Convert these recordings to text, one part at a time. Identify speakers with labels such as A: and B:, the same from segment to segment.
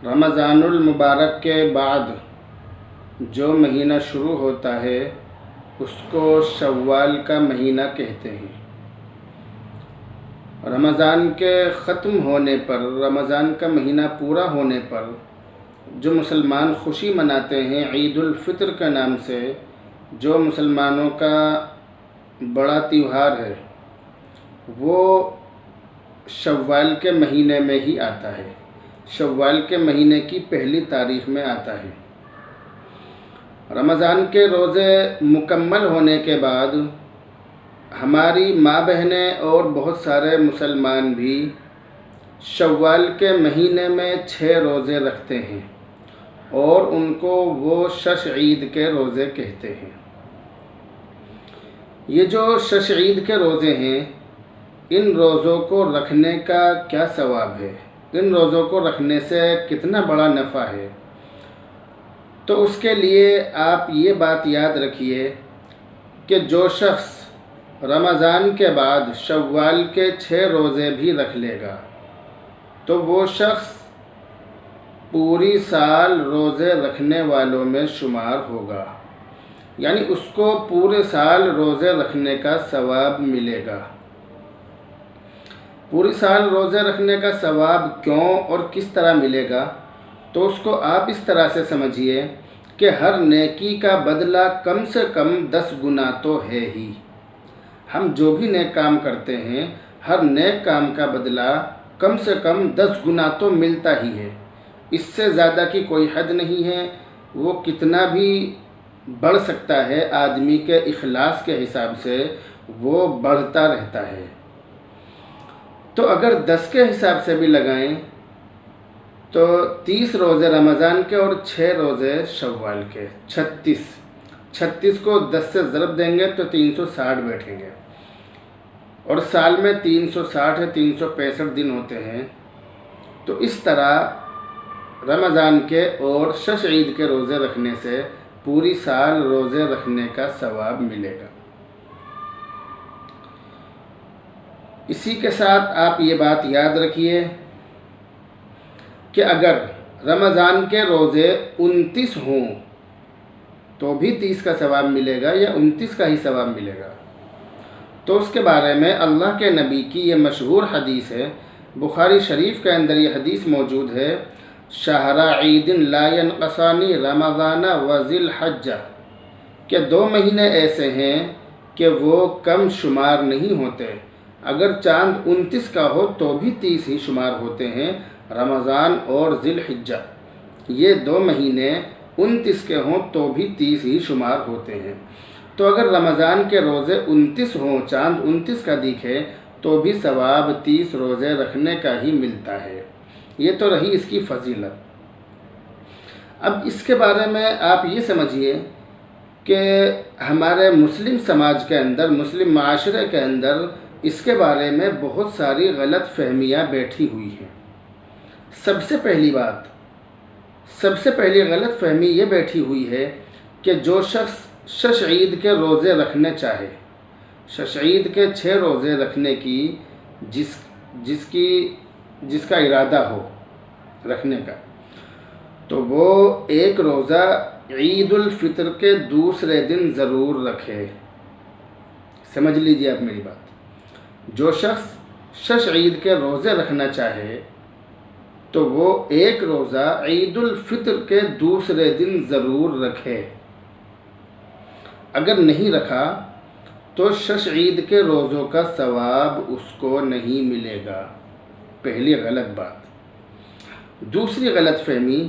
A: رمضان المبارک کے بعد جو مہینہ شروع ہوتا ہے اس کو شوال کا مہینہ کہتے ہیں۔ رمضان کے ختم ہونے پر، رمضان کا مہینہ پورا ہونے پر جو مسلمان خوشی مناتے ہیں عید الفطر کے نام سے، جو مسلمانوں کا بڑا تہوار ہے، وہ شوال کے مہینے میں ہی آتا ہے۔ شوال کے مہینے کی پہلی تاریخ میں آتا ہے۔ رمضان کے روزے مکمل ہونے کے بعد ہماری ماں بہنیں اور بہت سارے مسلمان بھی شوال کے مہینے میں 6 روزے رکھتے ہیں اور ان کو وہ شش عید کے روزے کہتے ہیں۔ یہ جو شش عید کے روزے ہیں، ان روزوں کو رکھنے کا کیا ثواب ہے، ان روزوں کو رکھنے سے کتنا بڑا نفع ہے، تو اس کے لیے آپ یہ بات یاد رکھیے کہ جو شخص رمضان کے بعد شوال کے 6 روزے بھی رکھ لے گا تو وہ شخص پوری سال روزے رکھنے والوں میں شمار ہوگا، یعنی اس کو پورے سال روزے رکھنے کا ثواب ملے گا۔ پوری سال روزے رکھنے کا ثواب کیوں اور کس طرح ملے گا، تو اس کو آپ اس طرح سے سمجھیے کہ ہر نیکی کا بدلہ کم سے کم 10 گنا تو ہے ہی۔ ہم جو بھی نیک کام کرتے ہیں، ہر نیک کام کا بدلہ کم سے کم 10 گنا تو ملتا ہی ہے۔ اس سے زیادہ کی کوئی حد نہیں ہے۔ وہ کتنا بھی بڑھ سکتا ہے، آدمی کے اخلاص کے حساب سے وہ بڑھتا رہتا ہے۔ تو اگر 10 کے حساب سے بھی لگائیں تو 30 روزے رمضان کے اور 6 روزے شوال کے، 36 کو 10 سے ضرب دیں گے تو 360 بیٹھیں گے، اور سال میں 360 ہے، 365 دن ہوتے ہیں۔ تو اس طرح رمضان کے اور شش عید کے روزے رکھنے سے پوری سال روزے رکھنے کا ثواب ملے گا۔ اسی کے ساتھ آپ یہ بات یاد رکھیے کہ اگر رمضان کے روزے 29 ہوں تو بھی 30 کا ثواب ملے گا یا 29 کا ہی ثواب ملے گا۔ تو اس کے بارے میں اللہ کے نبی کی یہ مشہور حدیث ہے، بخاری شریف کے اندر یہ حدیث موجود ہے، شہر عید لا ينقصان رمضان و ذی الحجہ، کہ 2 مہینے ایسے ہیں کہ وہ کم شمار نہیں ہوتے، اگر چاند 29 کا ہو تو بھی 30 ہی شمار ہوتے ہیں، رمضان اور ذی الحجہ۔ یہ 2 مہینے 29 کے ہوں تو بھی 30 ہی شمار ہوتے ہیں۔ تو اگر رمضان کے روزے 29 ہوں، چاند 29 کا دکھے تو بھی ثواب 30 روزے رکھنے کا ہی ملتا ہے۔ یہ تو رہی اس کی فضیلت۔ اب اس کے بارے میں آپ یہ سمجھیے کہ ہمارے مسلم سماج کے اندر، مسلم معاشرے کے اندر اس کے بارے میں بہت ساری غلط فہمیاں بیٹھی ہوئی ہیں۔ سب سے پہلی غلط فہمی یہ بیٹھی ہوئی ہے کہ جو شخص شش عید کے روزے رکھنے چاہے، شش عید کے 6 روزے رکھنے کی جس کا ارادہ ہو رکھنے کا، تو وہ ایک روزہ عید الفطر کے دوسرے دن ضرور رکھے۔ سمجھ لیجیے آپ میری بات۔ جو شخص شش عید کے روزے رکھنا چاہے تو وہ ایک روزہ عید الفطر کے دوسرے دن ضرور رکھے۔ اگر نہیں رکھا تو شش عید کے روزوں کا ثواب اس کو نہیں ملے گا۔ پہلی غلط بات۔ دوسری غلط فہمی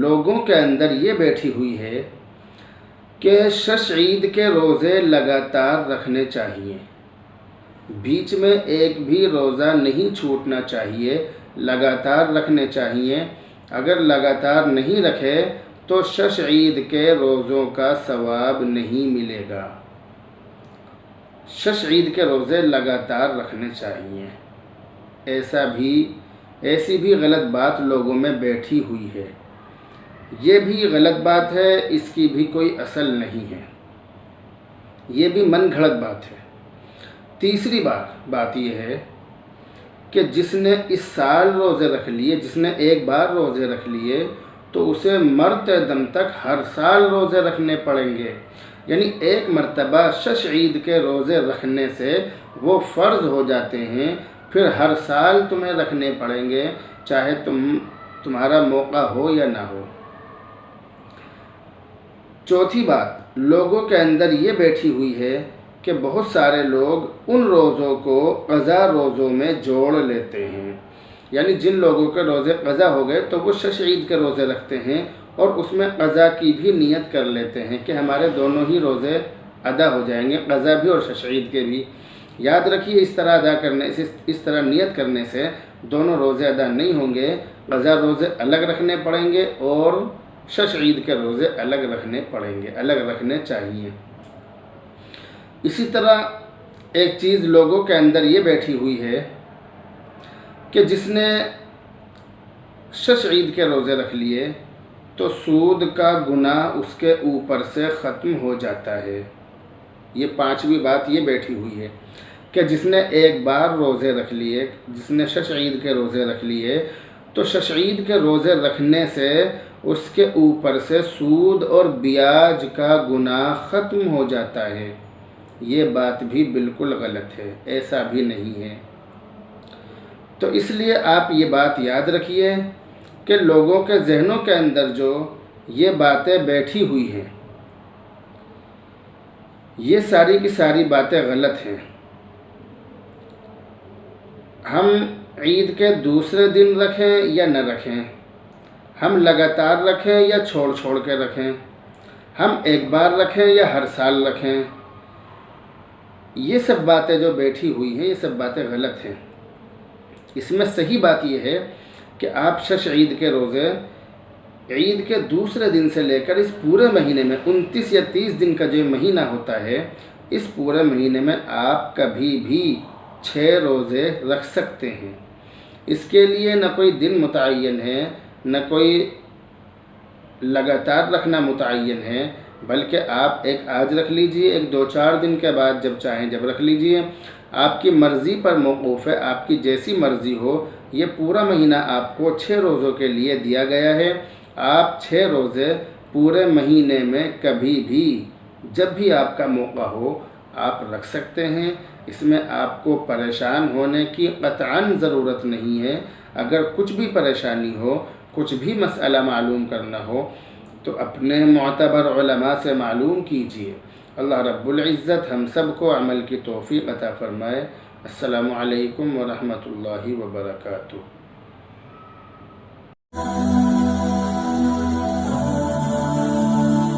A: لوگوں کے اندر یہ بیٹھی ہوئی ہے کہ شش عید کے روزے لگاتار رکھنے چاہیے، بیچ میں ایک بھی روزہ نہیں چھوٹنا چاہیے، لگاتار رکھنے چاہیے۔ اگر لگاتار نہیں رکھے تو شش عید کے روزوں کا ثواب نہیں ملے گا۔ شش عید کے روزے لگاتار رکھنے چاہیے، ایسی بھی غلط بات لوگوں میں بیٹھی ہوئی ہے۔ یہ بھی غلط بات ہے، اس کی بھی کوئی اصل نہیں ہے، یہ بھی من گھڑت بات ہے۔ تیسری بات یہ ہے کہ جس نے اس سال روزے رکھ لیے، جس نے ایک بار روزے رکھ لیے تو اسے مرتے دم تک ہر سال روزے رکھنے پڑیں گے، یعنی ایک مرتبہ شش عید کے روزے رکھنے سے وہ فرض ہو جاتے ہیں، پھر ہر سال تمہیں رکھنے پڑیں گے، چاہے تمہارا موقع ہو یا نہ ہو۔ چوتھی بات، لوگوں کے اندر یہ بیٹھی ہوئی ہے کہ بہت سارے لوگ ان روزوں کو قضا روزوں میں جوڑ لیتے ہیں، یعنی جن لوگوں کے روزے قضا ہو گئے تو وہ شش عید کے روزے رکھتے ہیں اور اس میں قضا کی بھی نیت کر لیتے ہیں کہ ہمارے دونوں ہی روزے ادا ہو جائیں گے، قضا بھی اور شش عید کے بھی۔ یاد رکھیے اس طرح ادا کرنے سے، اس طرح نیت کرنے سے دونوں روزے ادا نہیں ہوں گے، قضا روزے الگ رکھنے پڑیں گے اور شش عید کے روزے الگ رکھنے پڑیں گے، الگ رکھنے چاہیے۔ اسی طرح ایک چیز لوگوں کے اندر یہ بیٹھی ہوئی ہے کہ جس نے شش عید کے روزے رکھ لیے تو سود کا گناہ اس کے اوپر سے ختم ہو جاتا ہے۔ یہ پانچویں بات یہ بیٹھی ہوئی ہے کہ جس نے ایک بار روزے رکھ لیے، جس نے شش عید کے روزے رکھ لیے تو شش عید کے روزے رکھنے سے اس کے اوپر سے سود اور بیاج کا گناہ ختم ہو جاتا ہے۔ یہ بات بھی بالکل غلط ہے، ایسا بھی نہیں ہے۔ تو اس لیے آپ یہ بات یاد رکھیے کہ لوگوں کے ذہنوں کے اندر جو یہ باتیں بیٹھی ہوئی ہیں، یہ ساری کی ساری باتیں غلط ہیں۔ ہم عید کے دوسرے دن رکھیں یا نہ رکھیں، ہم لگاتار رکھیں یا چھوڑ چھوڑ کے رکھیں، ہم ایک بار رکھیں یا ہر سال رکھیں، یہ سب باتیں جو بیٹھی ہوئی ہیں یہ سب باتیں غلط ہیں۔ اس میں صحیح بات یہ ہے کہ آپ شش عید کے روزے عید کے دوسرے دن سے لے کر اس پورے مہینے میں 29 یا 30 دن کا جو مہینہ ہوتا ہے، اس پورے مہینے میں آپ کبھی بھی 6 روزے رکھ سکتے ہیں۔ اس کے لیے نہ کوئی دن متعین ہے، نہ کوئی لگاتار رکھنا متعین ہے، بلکہ آپ ایک آج رکھ لیجئے، ایک 2-4 دن کے بعد جب چاہیں جب رکھ لیجئے، آپ کی مرضی پر موقوف ہے، آپ کی جیسی مرضی ہو۔ یہ پورا مہینہ آپ کو 6 روزوں کے لیے دیا گیا ہے، آپ 6 روزے پورے مہینے میں کبھی بھی جب بھی آپ کا موقع ہو آپ رکھ سکتے ہیں۔ اس میں آپ کو پریشان ہونے کی قطعاً ضرورت نہیں ہے۔ اگر کچھ بھی پریشانی ہو، کچھ بھی مسئلہ معلوم کرنا ہو تو اپنے معتبر علماء سے معلوم کیجیے۔ اللہ رب العزت ہم سب کو عمل کی توفیق عطا فرمائے۔ السلام علیکم ورحمۃ اللہ وبرکاتہ۔